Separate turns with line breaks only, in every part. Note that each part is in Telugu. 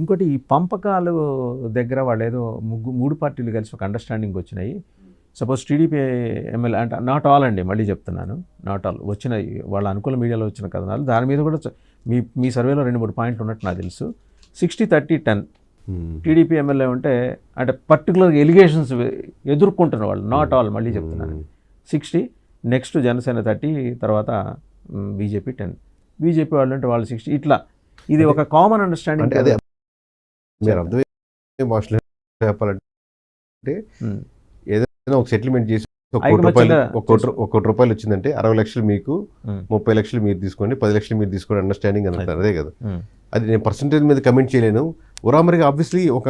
ఇంకోటి ఈ పంపకాలు దగ్గర వాళ్ళు ఏదో మూడు పార్టీలు కలిసి ఒక అండర్స్టాండింగ్ వచ్చినాయి. సపోజ్ టీడీపీ ఎమ్మెల్యే అంటే నాట్ ఆల్ అండి, మళ్ళీ చెప్తున్నాను, నాట్ ఆల్ వచ్చిన వాళ్ళ అనుకూల మీడియాలో వచ్చిన కథనాలు దాని మీద కూడా మీ సర్వేలో 2-3 పాయింట్లు ఉన్నట్టు నాకు తెలుసు. 60-30-10 టీడీపీ ఎమ్మెల్యే ఉంటే అంటే పర్టికులర్గా ఎలిగేషన్స్ ఎదుర్కొంటున్న వాళ్ళు, నాట్ ఆల్, మళ్ళీ చెప్తున్నాను, 60, నెక్స్ట్ జనసేన 30, తర్వాత బీజేపీ 10, బీజేపీ వాళ్ళు అంటే వాళ్ళు 60, ఇట్లా ఇది ఒక కామన్ అండర్స్టాండింగ్.
అదే మీరు అర్థమయ్యే భాషలో చెప్పాలంటే ఏదైనా ఒక సెటిల్మెంట్ చేసి ₹1 కోటి వచ్చిందంటే 60 లక్షలు మీకు, 30 లక్షలు మీరు తీసుకోండి, 10 లక్షలు మీరు తీసుకోండి అండర్స్టాండింగ్ అని అంటారు. అదే కదా, అది నేను పర్సంటేజ్ మీద కమెంట్ చేయలేను. ఉరామరిగా ఆబ్వియస్లీ ఒక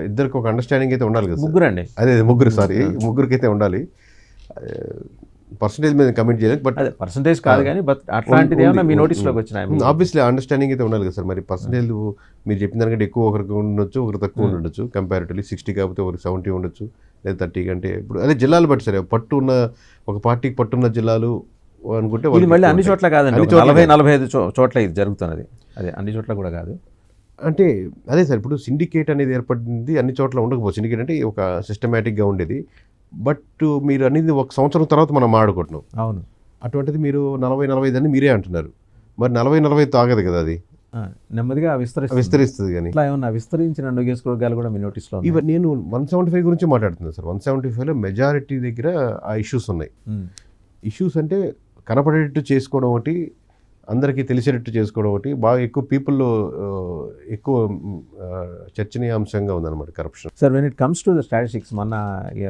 ఇద్దరికి ఒక అండర్స్టాండింగ్ అయితే ఉండాలి కదా.
ముగ్గురండి,
అదే ముగ్గురికి అయితే ఉండాలి. పర్సంటేజ్ మీద కమెంట్ చేయలేదు, బట్
పర్సంటేజ్ కాదు కానీ బట్ అట్లాంటిది ఏమన్నా మీ నోటీస్లోకి వచ్చినాయి?
ఆబ్వియస్లీ అండర్స్టాండింగ్ అయితే ఉండాలి కదా సార్. మరి పర్సంటేజ్ మీరు చెప్పిన దానికంటే ఎక్కువ ఒకరికి ఉండొచ్చు, ఒకరు తక్కువ ఉండొచ్చు. కంపారిటివ్లీ 60 కాకపోతే ఒకరికి 70 ఉండొచ్చు, లేదా 30 కంటే. ఇప్పుడు అదే జిల్లాలు బట్టి సరే, పట్టు ఉన్న ఒక పార్టీకి పట్టున్న జిల్లాలు అనుకుంటే
మళ్ళీ అన్ని చోట్ల కాదండి, 40-45 చోట్ల ఇది జరుగుతున్నది. అదే అన్ని చోట్ల కూడా కాదు.
అంటే అదే సార్, ఇప్పుడు సిండికేట్ అనేది ఏర్పడింది, అన్ని చోట్ల ఉండకపోవచ్చు. సిండికేట్ అంటే ఒక సిస్టమేటిక్గా ఉండేది. బట్ మీరు అనేది 1 సంవత్సరం తర్వాత మనం ఆడుకుంటున్నాం.
అవును,
అటువంటిది మీరు 40-45 అని మీరే అంటున్నారు. మరి 40-45 ఆగదు కదా, అది
నెమ్మదిగా
విస్తరిస్తుంది. కానీ
ఇట్లా ఏమన్నా విస్తరించిన నియోజకవర్గాలు కూడా మీ నోటీస్లో?
ఇవన్నీ నేను 175 గురించి మాట్లాడుతున్నాను సార్. 175లో మెజారిటీ దగ్గర ఆ ఇష్యూస్ ఉన్నాయి. ఇష్యూస్ అంటే కనపడేటట్టు చేసుకోవడం ఒకటి, అందరికీ తెలిసేటట్టు చేసుకోవడం ఒకటి, బాగా ఎక్కువ పీపుల్లో ఎక్కువ చర్చనీయాంశంగా ఉందన్నమాట corruption.
Sir, when it comes to the statistics, మొన్న